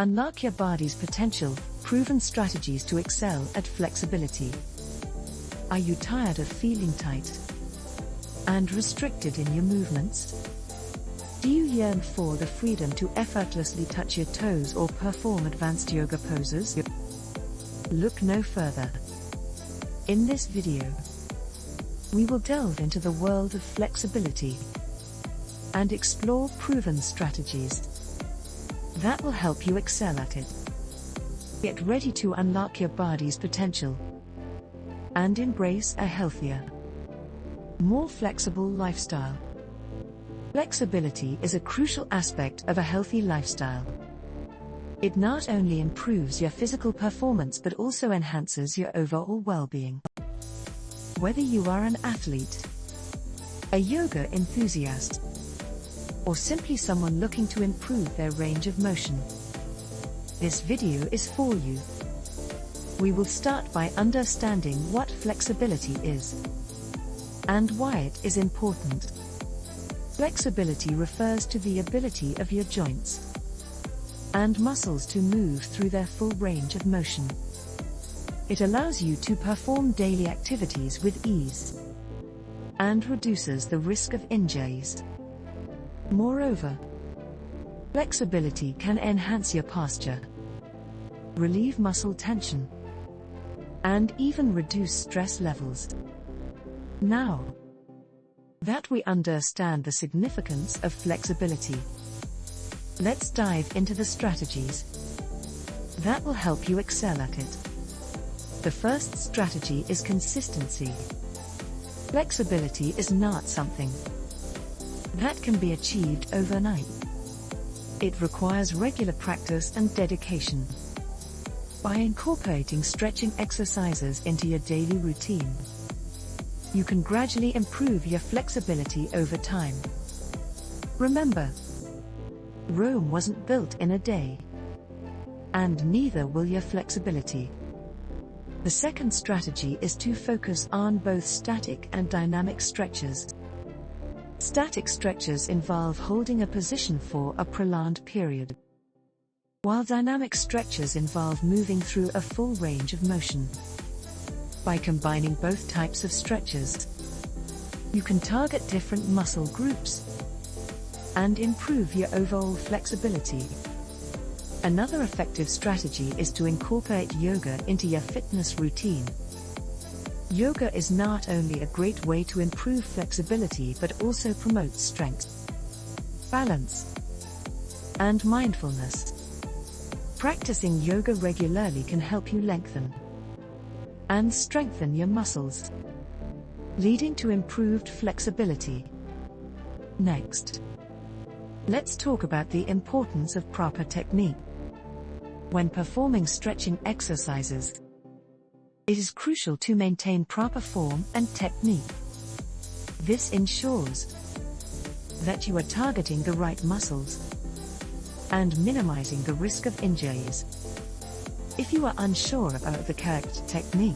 Unlock your body's potential, proven strategies to excel at flexibility. Are you tired of feeling tight and restricted in your movements? Do you yearn for the freedom to effortlessly touch your toes or perform advanced yoga poses? Look no further. In this video, we will delve into the world of flexibility and explore proven strategies that will help you excel at it. Get ready to unlock your body's potential and embrace a healthier, more flexible lifestyle. Flexibility is a crucial aspect of a healthy lifestyle. It not only improves your physical performance but also enhances your overall well-being. Whether you are an athlete, a yoga enthusiast, or simply someone looking to improve their range of motion, this video is for you. We will start by understanding what flexibility is and why it is important. Flexibility refers to the ability of your joints and muscles to move through their full range of motion. It allows you to perform daily activities with ease and reduces the risk of injuries. Moreover, flexibility can enhance your posture, relieve muscle tension, and even reduce stress levels. Now that we understand the significance of flexibility, let's dive into the strategies that will help you excel at it. The first strategy is consistency. Flexibility is not something that can be achieved overnight. It requires regular practice and dedication. By incorporating stretching exercises into your daily routine, you can gradually improve your flexibility over time. Remember, Rome wasn't built in a day, and neither will your flexibility. The second strategy is to focus on both static and dynamic stretches. Static stretches involve holding a position for a prolonged period, while dynamic stretches involve moving through a full range of motion. By combining both types of stretches, you can target different muscle groups and improve your overall flexibility. Another effective strategy is to incorporate yoga into your fitness routine. Yoga is not only a great way to improve flexibility but also promotes strength, balance, and mindfulness. Practicing yoga regularly can help you lengthen and strengthen your muscles, leading to improved flexibility. Next, let's talk about the importance of proper technique. When performing stretching exercises, it is crucial to maintain proper form and technique. This ensures that you are targeting the right muscles and minimizing the risk of injuries. If you are unsure about the correct technique,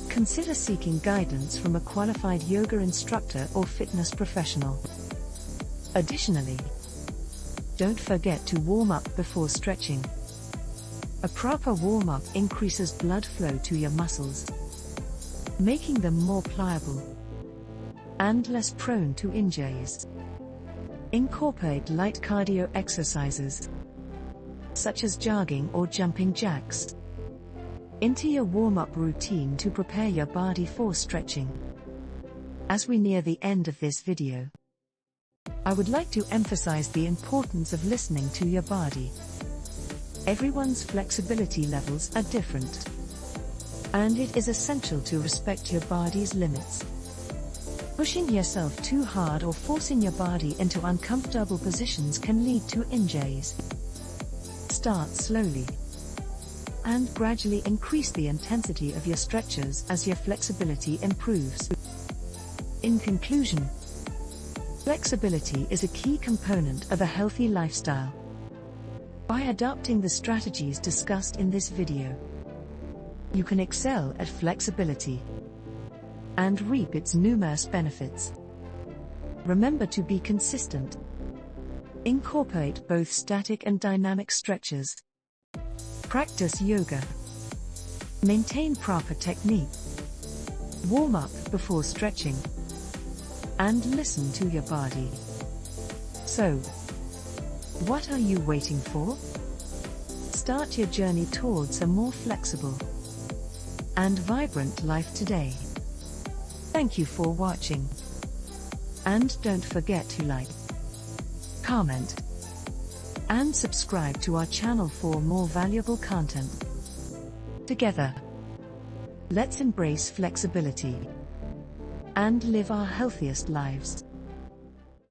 consider seeking guidance from a qualified yoga instructor or fitness professional. Additionally, don't forget to warm up before stretching. A proper warm-up increases blood flow to your muscles, making them more pliable and less prone to injuries. Incorporate light cardio exercises, such as jogging or jumping jacks, into your warm-up routine to prepare your body for stretching. As we near the end of this video, I would like to emphasize the importance of listening to your body. Everyone's flexibility levels are different, and it is essential to respect your body's limits. Pushing yourself too hard or forcing your body into uncomfortable positions can lead to injuries. Start slowly and gradually increase the intensity of your stretches as your flexibility improves. In conclusion, flexibility is a key component of a healthy lifestyle. By adopting the strategies discussed in this video, you can excel at flexibility and reap its numerous benefits. Remember to be consistent, Incorporate both static and dynamic stretches. Practice yoga. Maintain proper technique. Warm up before stretching. And listen to your body. So, what are you waiting for? Start your journey towards a more flexible and vibrant life today. Thank you for watching. And don't forget to like, comment, and subscribe to our channel for more valuable content. Together, let's embrace flexibility and live our healthiest lives.